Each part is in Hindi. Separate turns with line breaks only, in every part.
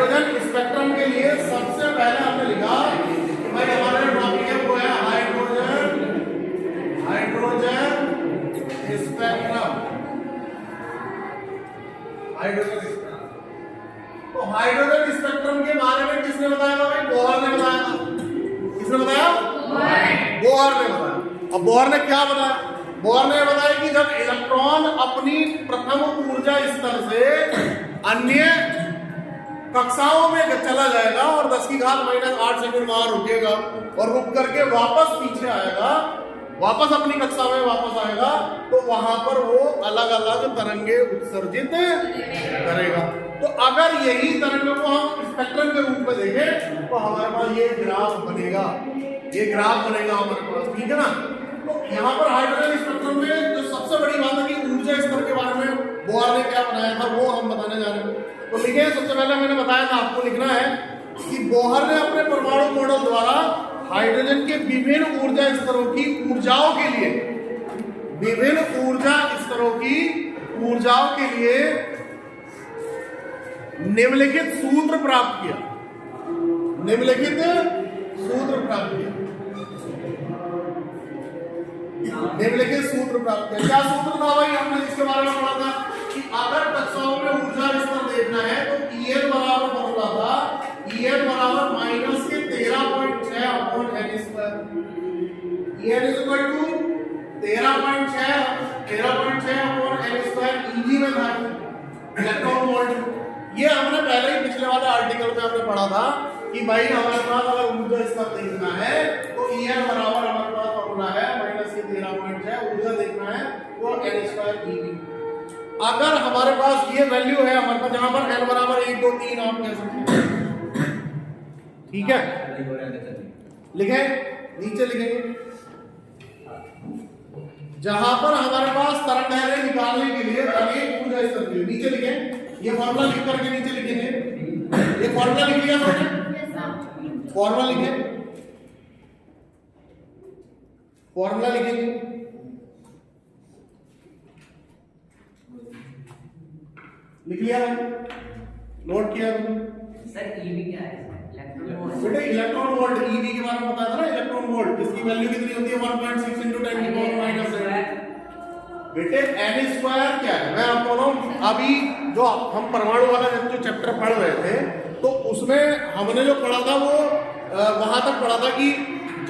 हाइड्रोजन स्पेक्ट्रम के लिए सबसे पहले हमने लिखा कि भाई हमारा टॉपिक है वो है हाइड्रोजन स्पेक्ट्रम। तो हाइड्रोजन स्पेक्ट्रम के बारे में किसने बताया था भाई? बोहर ने बताया था। किसने बताया? बोहर ने बताया। अब बोहर ने क्या बताया? बोहर ने बताया कि जब इलेक्ट्रॉन अपनी प्रथम ऊर्जा स्तर से अन्य कक्षाओं में चला जाएगा और 10⁻⁻8 सेकंड वहां रुकेगा और रुक करके वापस पीछे आएगा, वापस अपनी कक्षा में वापस आएगा, तो वहां पर वो अलग अलग तरंगे उत्सर्जित करेगा। तो अगर यही तरंगों को हम स्पेक्ट्रम के रूप में देखें तो हमारे पास ये ग्राफ बनेगा, हमारे पास, ठीक है ना। तो यहाँ पर हाइड्रोजन स्पेक्ट्रम में जो सबसे बड़ी बात है कि ऊर्जा स्तर के बारे में बोहर ने क्या बनाया था वो हम बताने जा रहे हैं। तो लिखे, सबसे पहले मैंने बताया था आपको लिखना है कि बोहर ने अपने परमाणु मॉडल द्वारा हाइड्रोजन के विभिन्न ऊर्जा स्तरों की ऊर्जाओं के लिए निम्नलिखित सूत्र प्राप्त किया। क्या सूत्र था भाई? हमने इसके बारे में पढ़ा था कि अगर कक्षाओं में ऊर्जा स्तर देखना है तो En बराबर फॉर्मूला था, En बराबर -13.6 upon n square. En is equal to 13.6 upon n square Eg में था, इलेक्ट्रॉन वोल्ट। ये हमने पहले ही पिछले वाले आर्टिकल में हमने पढ़ा था कि भाई हमारे पास अगर ऊर्जा स्तर देखना है तो En बराबर हमारे पास फॉर्मूला है -13.6, ऊर्जा देखना है वो n स्क्वायर Eg। अगर हमारे पास ये वैल्यू है हमारे पास जहां पर n बराबर 1 2 3 आप कह सकते हैं, ठीक है। लिखे, नीचे लिखेंगे जहां पर हमारे पास तरंग लहरें निकालने के लिए अनेक ऊर्जा स्तर के नीचे लिखें। ये फॉर्मूला लिख करके नीचे लिखेंगे। ये फॉर्मूला लिख लिया आपने? फॉर्मूला लिखें, फॉर्मूला लिखेंगे। लिख लिया है? नोट किया
सर? ईवी क्या है?
बेटे इलेक्ट्रॉन वोल्ट, ईवी के बारे में बताया था ना, इलेक्ट्रॉन वोल्ट, जिसकी वैल्यू कितनी होती है 1.6 × 10⁻⁻7। बेटे n स्क्वायर क्या है मैं आपको बताऊं। अभी जो हम परमाणु वाला जो चैप्टर पढ़ रहे थे तो उसमें हमने जो पढ़ा था वो वहां तक पढ़ा था कि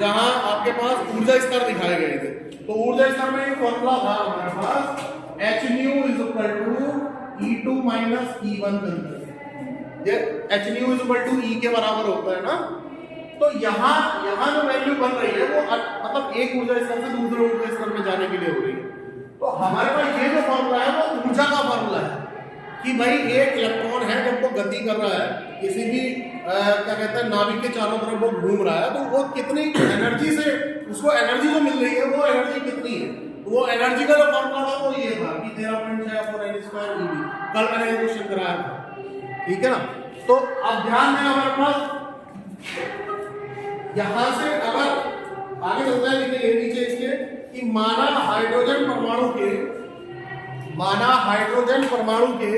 जहां आपके पास ऊर्जा स्तर दिखाए गए थे। तो ऊर्जा स्तर में एक फॉर्मूला था हमारे पास hν = E2 - E1 करके। ये hν = E के बराबर होता है ना। तो यहाँ जो वैल्यू बन रही है वो मतलब एक ऊर्जा स्तर से दूसरे ऊर्जा स्तर में जाने के लिए हो रही है। तो हमारे पास ये जो फॉर्मूला है वो ऊर्जा का फॉर्मूला है कि भाई एक इलेक्ट्रॉन है जब वो गति कर रहा है किसी भी क्या कहते हैं नाभिक के चारों तरफ वो घूम रहा है, तो वो कितनी एनर्जी से उसको एनर्जी जो मिल रही है वो एनर्जी कितनी है। तो वो एनर्जी का जो फॉर्मूला था वो ये था कि 13.6 अपॉन n स्क्वायर Ev। कल मैंने ये क्वेश्चन कराया था, ठीक है ना। तो अब ध्यान दें हमारे पास यहां से अगर आगे चलता है लिखे नीचे इसके कि माना हाइड्रोजन परमाणु के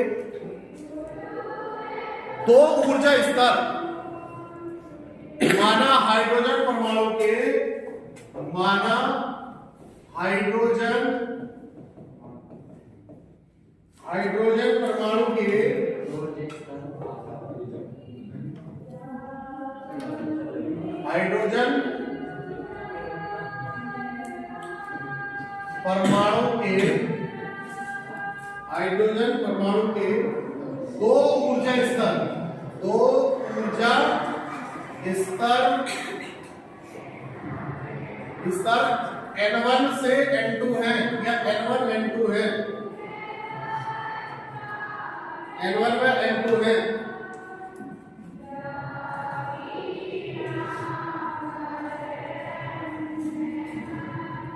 दो ऊर्जा स्तर, माना हाइड्रोजन परमाणु के हाइड्रोजन परमाणु के दो ऊर्जा स्तर n1 से n2 है या n1 n2 है, n1 व n2 है।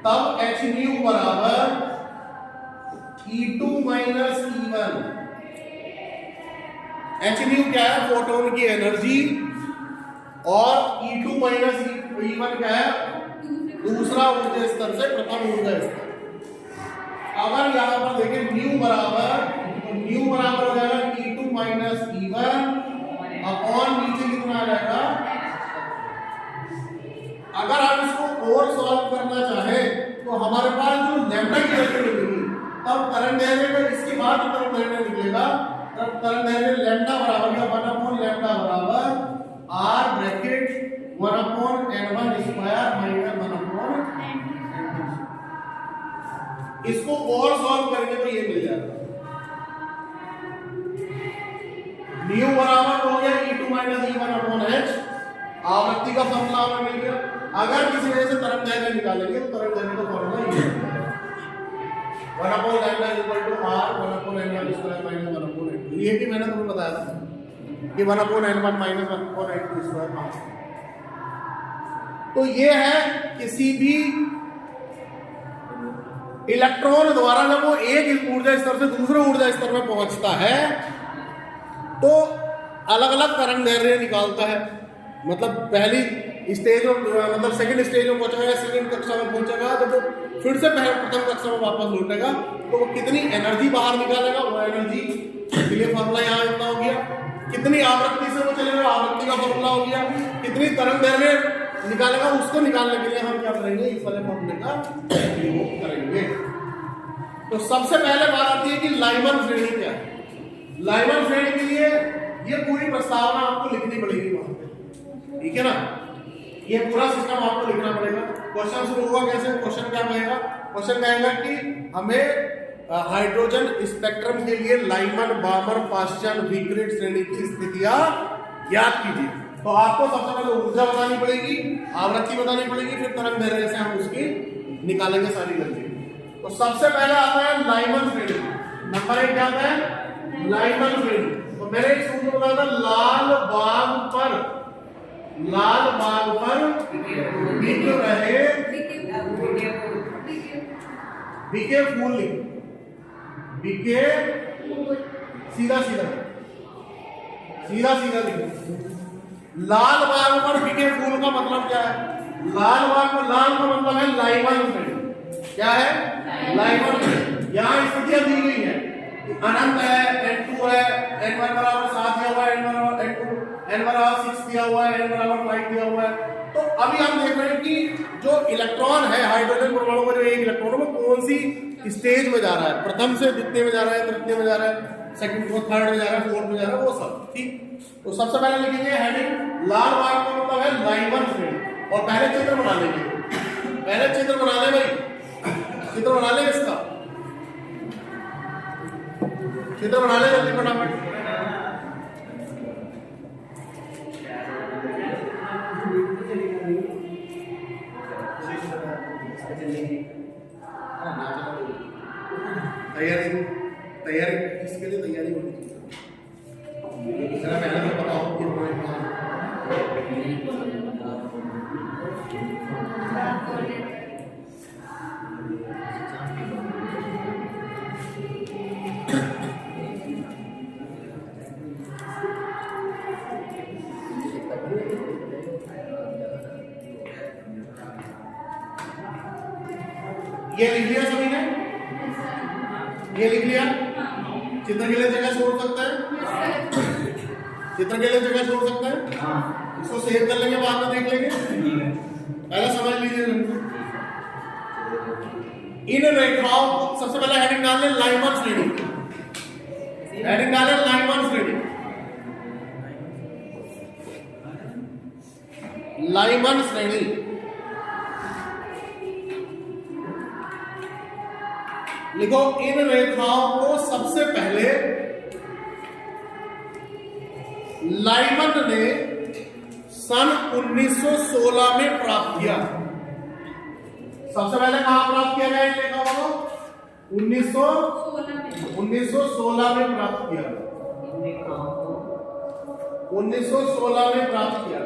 तब hν बराबर E2 - E1। hν क्या है? फोटोन की एनर्जी। और E2 - E1 क्या है? दूसरा ऊर्जा स्तर से प्रथम ऊर्जा स्तर। अगर यहां पर देखें न्यू बराबर हो जाएगा E2 - E1 अपॉन तो हमारे पास जो लैम्डा की वैल्यू निकलेगी, तब तरंग दैर्ध्य का इसके बाद जो तरंग दैर्ध्य निकलेगा, तब तरंग दैर्ध्य लैम्डा बराबर या 1/λ बराबर r bracket 1/n1 square minus 1/n2। इसको और सॉल्व करेंगे तो ये मिल जाएगा, न्यू बराबर हो गया e2 e1/h, आवृत्ति का फॉर्मूला हमें मिल गया। अगर किसी वजह से तरंग दैर्ध्य निकालेंगे तो तरंग दैर्ध्य का फॉर्मूला ये है 1/λ = r 1/n1 square minus 1/n2। ये भी मैंने तुम्हें बताया था कि 1/n1 माइनस 1/n2 स्क्वायर। तो ये है किसी भी इलेक्ट्रॉन द्वारा जब वो एक ऊर्जा स्तर से दूसरे ऊर्जा स्तर में पहुंचता है तो अलग अलग तरंग दैर्ध्य निकालता है। मतलब पहली स्टेज में, मतलब सेकंड स्टेज में पहुंचेगा, सेकंड कक्षा में पहुंचेगा, जब वो फिर से प्रथम कक्षा में वापस लौटेगा तो वो कितनी एनर्जी बाहर निकालेगा, वो एनर्जी के लिए फॉर्मूला यहाँ इतना हो गया। कितनी आवृत्ति से वो चलेगा, आवृत्ति का फॉर्मूला हो गया। कितनी तरंग दैर्ध्य निकालेगा, उसको निकालने के लिए हम क्या करेंगे, इस वाले फॉर्मूले का उपयोग करेंगे। तो सबसे पहले बात आती है कि लाइमन श्रेणी क्या है। लाइमन श्रेणी के लिए ये पूरी प्रस्तावना आपको लिखनी पड़ेगी वहां पे, ठीक है ना। ये पूरा सिस्टम आपको लिखना पड़ेगा। क्वेश्चन शुरू हुआ कैसे, क्वेश्चन क्या कहेगा, क्वेश्चन कहेगा कि हमें हाइड्रोजन स्पेक्ट्रम के लिए लाइमन, बामर, पाश्चन, विकिरण श्रेणी की स्थितियां ज्ञात कीजिए। तो आपको सबसे पहले ऊर्जा बतानी पड़ेगी, आवृत्ति बतानी पड़ेगी, फिर तरंग दैर्ध्य से हम उसकी निकालेंगे सारी गलती। तो सबसे पहले आता है लाइमन श्रेणी। नंबर 1 क्या आता है, लाइमन श्रेणी। तो मैंने एक सूत्र बताया था, लाल बाग पर बिक रहे बिके फूल, बिके सीधा सीधा लिखो। लाल बाग पर बिके फूल का मतलब क्या है, लाल बाग पर, लाल का मतलब है लाइमन श्रेणी। क्या है, लाइमन श्रेणी। यहाँ स्थितियां दी गई है, अनंत है, n2 है, n1 बराबर 7 दिया हुआ है, n1 बराबर n2, n बराबर 6 दिया हुआ है, n बराबर 5 दिया हुआ है। तो अभी हम देख रहे हैं कि जो इलेक्ट्रॉन है, हाइड्रोजन परमाणु का जो एक इलेक्ट्रॉन है वो कौन सी स्टेज में जा रहा है, प्रथम से द्वितीय में जा रहा है, तृतीय में जा रहा है, सेकंड को थर्ड में जा रहा है, फोर्थ में जा रहा है, वो सब ठीक। तो सबसे पहले लिखेंगे हेडिंग, लाल बाग का मतलब है लाइमन श्रेणी। और पहले चित्र बना लेंगे, पहले चित्र बना ले भाई, चित्र बना ले, इसका चित्र बना ले जल्दी फटाफट। तैयारी किसके लिए तैयारी होनी चाहिए, जरा पहले तो बताओ कि ये लिख लिया सभी ने, ये लिख लिया। चित्र के लिए जगह छोड़ सकता है, चित्र के लिए जगह छोड़ सकता है, इसको सेव कर लेंगे, बाद में देख लेंगे, पहले समझ लीजिए। इन रेखाओं, सबसे पहले हेडिंग डाल लें लाइमन श्रेणी, हेडिंग डालें लाइमन श्रेणी, लाइमन श्रेणी। लिखो, इन रेखाओं को सबसे पहले लाइमन ने सन 1916 में प्राप्त किया। सबसे पहले कहां प्राप्त किया गया इन रेखाओं को, 1916 में प्राप्त किया, 1916 में प्राप्त किया।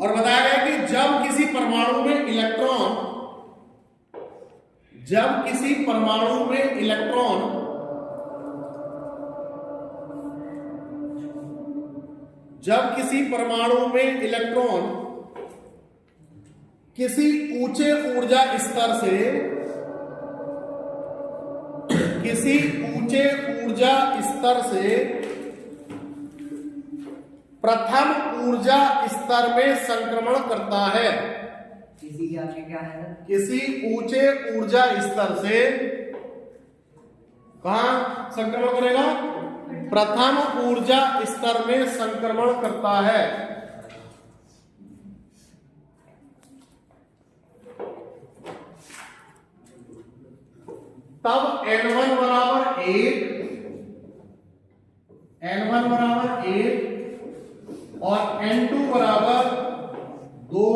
और बताया गया कि जब किसी परमाणु में इलेक्ट्रॉन, जब किसी परमाणु में इलेक्ट्रॉन किसी ऊंचे ऊर्जा स्तर से प्रथम ऊर्जा स्तर में संक्रमण करता है।
किसी के आगे क्या है सर?
किसी ऊंचे ऊर्जा स्तर से कहां संक्रमण करेगा? प्रथम ऊर्जा स्तर में संक्रमण करता है। तब N1 बराबर 1, N1 बराबर 1 और N2 बराबर 2,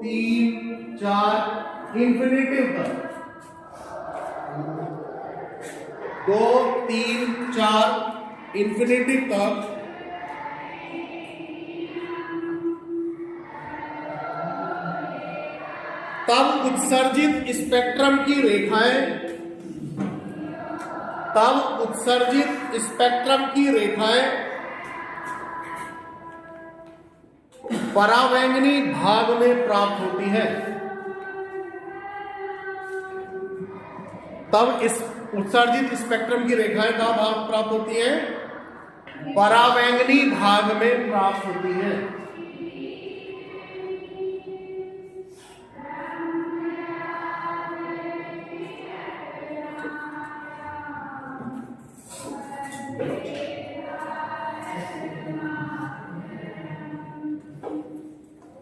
3, 4 इंफिनिटिव तक, 2, 3, 4 इंफिनिटिव तक तब उत्सर्जित स्पेक्ट्रम की रेखाएं, तब उत्सर्जित स्पेक्ट्रम की रेखाएं परावैंगनी भाग में प्राप्त होती है। तब इस उत्सर्जित स्पेक्ट्रम की रेखाएं कहां भाग प्राप्त होती हैं? परावैंगनी भाग में प्राप्त होती हैं।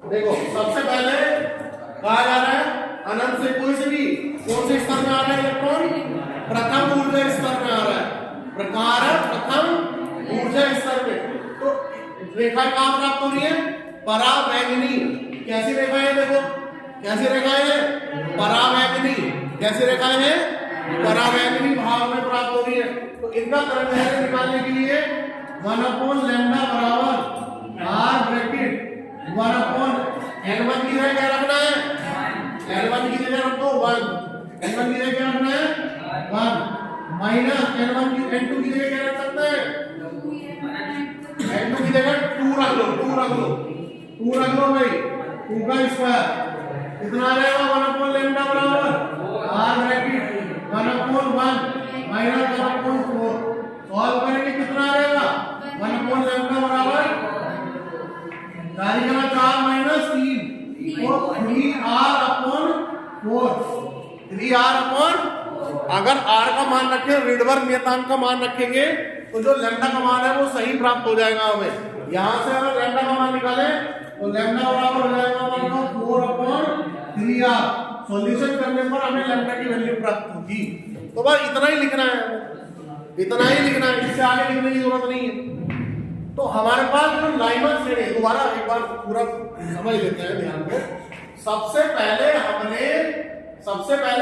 देखो सबसे पहले कहा जा रहा है अनंत से कोई से भी कौन से स्तर में आ रहा है इलेक्ट्रॉन? प्रथम ऊर्जा स्तर में आ रहा है। प्रकार प्रथम ऊर्जा स्तर में। तो रेखा कहां प्राप्त हो रही है? परावैंगनी। कैसी रेखाएं? देखो कैसी रेखाएं हैं? परावैंगनी। कैसी रेखाएं हैं? परावैंगनी भाग में प्राप्त हो रही है। तो इनका तरंग निकालने के लिए 1/λ बराबर r ब्रैकेट 1/n1 की जगह क्या रखना है? n1 की जगह रखो 1, n1 की जगह क्या रखना है? 1 माइनस n1 की n2 की जगह क्या रख सकते हैं? n2 की जगह 2 रख लो, 2 रख लो, 2 रख लो भाई, 2 का स्क्वायर कितना आ जाएगा? 1/λ बराबर r ब्रैकेट 1/1 माइनस 1/4 सॉल्व करेंगे कितना आ जाएगा? 1/λ बराबर 4 माइनस 3 तो 3r/4 3r/, अगर r का मान रखें, रिडबर्ग नियतांक का मान रखेंगे तो जो लैम्डा का मान है वो सही प्राप्त हो जाएगा हमें। यहां से अगर लैम्डा का मान निकालें तो लैम्डा बराबर हो जाएगा 4/3r। सॉल्यूशन करने पर हमें लैम्डा की वैल्यू प्राप्त होगी। तो बस इतना ही लिखना है, इतना ही लिखना है, इससे आगे लिखने की जरूरत नहीं है। तो हमारे पास जो लाइमर श्रेणी, दोबारा एक बार पूरा समझ लेते हैं ध्यान को। सबसे पहले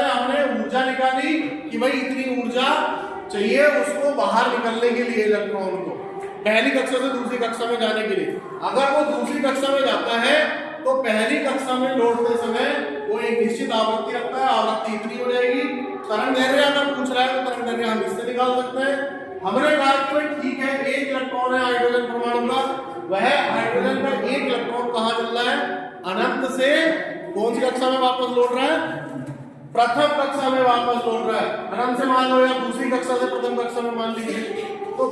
हमने ऊर्जा निकाली कि भाई इतनी ऊर्जा चाहिए उसको बाहर निकलने के लिए, इलेक्ट्रॉन को पहली कक्षा से दूसरी कक्षा में जाने के लिए। अगर वो दूसरी कक्षा में जाता है तो पहली कक्षा में लौटते समय वो एक निश्चित आवृत्ति रखता है, आवृत्ति इतनी हो जाएगी। तरंग दैर्घ्य अगर पूछ रहा है तो तरंग दैर्घ्य हम इससे निकाल सकते हैं। हमने कहा कि भाई ठीक है, एक इलेक्ट्रॉन है हाइड्रोजन परमाणु का, वह हाइड्रोजन का एक इलेक्ट्रॉन कहां चल रहा है? अनंत से कौन सी कक्षा में वापस लौट रहा है? प्रथम कक्षा में वापस लौट रहा है। अनंत से मान लो या दूसरी कक्षा से प्रथम कक्षा में मान लीजिए, तो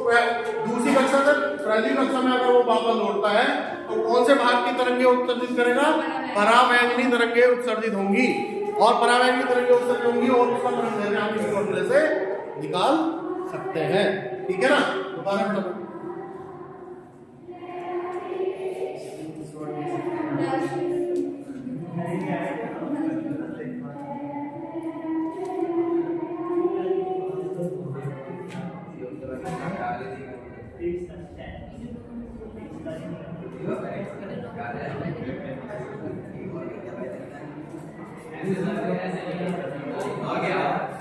दूसरी कक्षा से पहली कक्षा में अगर वो वापस लौटता है तो कौन से भाग की तरंगें उत्सर्जित करेगा? परावैंगनी तरंगें उत्सर्जित होंगी, और परावैंगनी तरंगें उत्सर्जित होंगी और उसका तरंग दैर्घ्य हम इस फॉर्मूले से निकाल सकते हैं। ठीक है ना?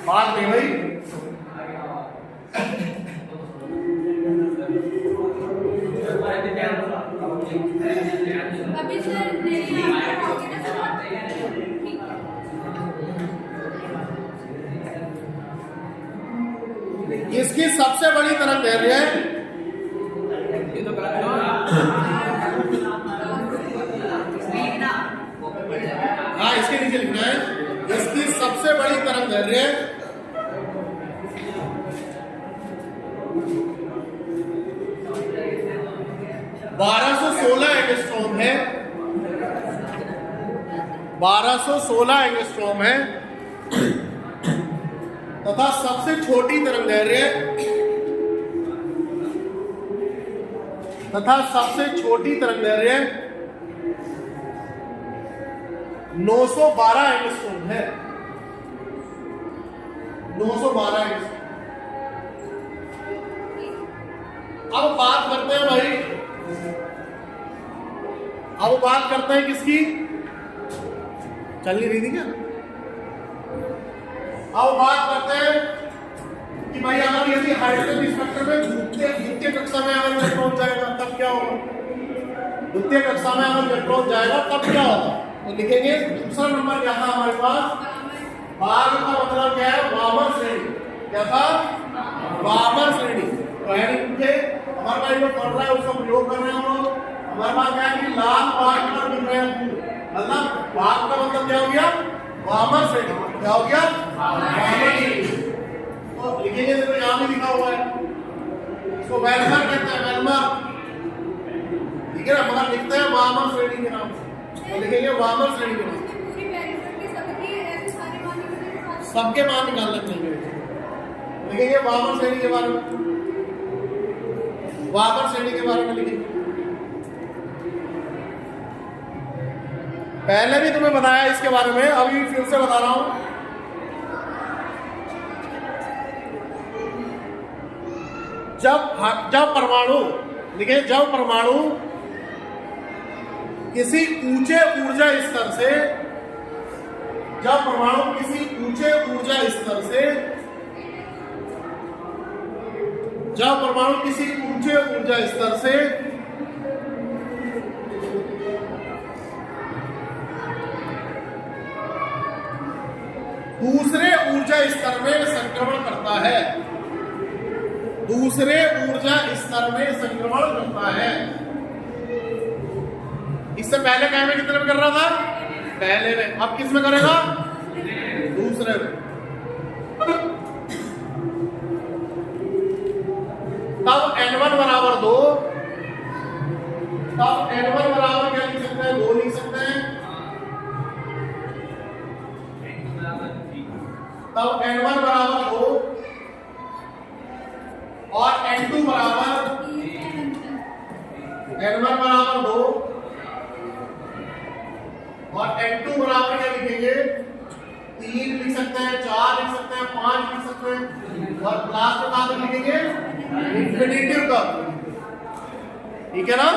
बात नहीं भाई,
अभी सर नहीं
इसकी सबसे बड़ी तरंग दैर्घ्य है, हाँ इसके नीचे लिखना है, इसकी सबसे बड़ी तरंग दैर्घ्य 1216 एंगस्ट्रॉम है, 1216 एंगस्ट्रॉम है तथा सबसे छोटी तरंगदैर्घ्य 912 एंगस्ट्रॉम है, 912 एंगस्ट्रॉम। अब बात करते हैं भाई, अब बात करते हैं किसकी, चल नहीं रही थी क्या? अब बात करते हैं कि भाई अगर यदि हाइड्रोजन स्पेक्ट्रम में द्वितीय कक्षा में अगर इलेक्ट्रॉन जाएगा तब क्या होगा, द्वितीय कक्षा में अगर इलेक्ट्रॉन जाएगा तब क्या होगा, तो लिखेंगे दूसरा नंबर क्या था हमारे पास, भाग का मतलब क्या है, वामन श्रेणी। क्या था? वामन श्रेणी। तो यानी कि हमारे पास जो पढ़ रहा है उसका प्रयोग कर रहे हैं हम लोग। हमारे पास क्या है कि लाल भाग पर मिल रहे हैं, मतलब भाग का मतलब क्या हो गया, वामन श्रेणी। क्या हो गया? वामन श्रेणी। तो लिखेंगे, देखो यहाँ भी लिखा हुआ है, इसको वेलमर कहते हैं, वेलमर, ठीक है ना, मगर लिखते हैं वामन श्रेणी के नाम से, तो लिखेंगे वामन श्रेणी के नाम से। सबके मान निकालना चाहिए, लिखेंगे वामन श्रेणी के बारे में, वामन श्रेणी के बारे में लिखेंगे। पहले भी तुम्हें बताया इसके बारे में, अभी फिर से बता रहा हूं। जब परमाणु, देखिए, जब परमाणु किसी ऊंचे ऊर्जा स्तर से, जब परमाणु किसी ऊंचे ऊर्जा स्तर से, जब परमाणु किसी ऊंचे ऊर्जा स्तर से दूसरे ऊर्जा स्तर में संक्रमण करता है, दूसरे ऊर्जा स्तर में संक्रमण करता है। इससे पहले क्या में कितने में कर रहा था? पहले में। अब किस में करेगा? दूसरे में। तब N1 बराबर 2, तब N1 बराबर क्या लिख सकते हैं? 2 लिख सकते हैं। तब N1 बराबर 2 और N2 बराबर, N1 बराबर 2 और N2 बराबर क्या लिखेंगे? 3 लिख सकते हैं, 4 लिख सकते हैं, 5 लिख सकते हैं, और लास्ट में कहां तक लिखेंगे? इंफिनिटिव तक। ठीक है ना?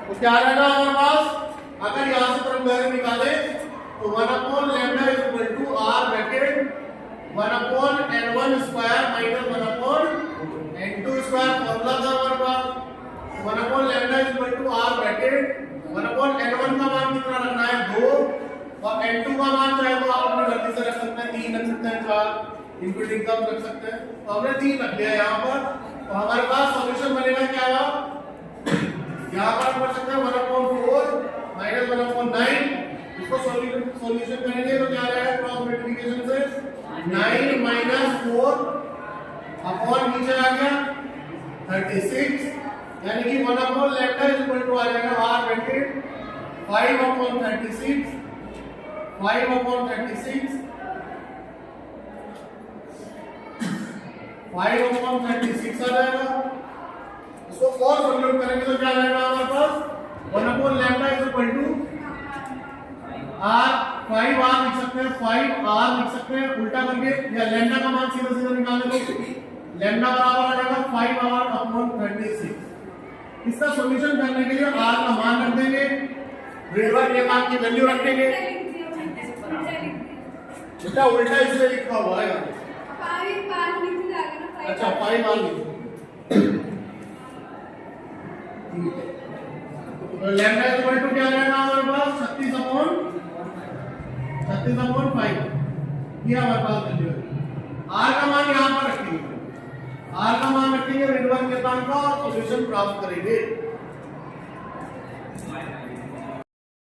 तो क्या रहेगा हमारे पास? अगर यहां से तरंगदैर्घ्य निकाले तो 1/λ r bracket 1/n1 square minus 1/n2 square, formula था हमारे पास। 1/λ r ब्रैकेट 1/n1 का मान कितना रखना है? 2, और n2 का मान चाहे तो आप अपनी गलती से रख सकते हैं, 3 रख सकते हैं, 4 इंफिनिटी का रख सकते हैं। तो हमने 3 रख लिया यहाँ पर। तो हमारे पास सॉल्यूशन बनेगा क्या? यहाँ पर हम कर सकते हैं 1/4 माइनस 1/9। इसको सॉल्यूशन करेंगे तो क्या रहेगा? क्रॉस मल्टीप्लिकेशन से 9 माइनस 4 अपॉन नीचे आ गया 36, यानी कि 1/λ आ जाएगा r ब्रैकेट 5/36, 5/36 5/36 आ जाएगा। इसको और सॉल्यूट करेंगे तो क्या रहेगा हमारे पास? 1/λ r 5r लिख सकते हैं, 5r लिख सकते हैं उल्टा करके, या लैम्डा का मान सीधा सीधा निकालने को लैम्डा बराबर आ जाएगा 5r/36। इसका सॉल्यूशन करने के लिए r का मान रख देंगे, रिडवर के मान की वैल्यू रखेंगे। बेटा उल्टा इसलिए लिखा हुआ है, अच्छा 5r लिखो, ठीक है। तो लैम्डा इक्वल टू क्या रहेगा हमारे पास? 36/5 ये हमारे पास वैल्यू है। r का मान यहाँ पर रखेंगे, r का मान रखेंगे, रिडवर के मान का, और सॉल्यूशन प्राप्त करेंगे।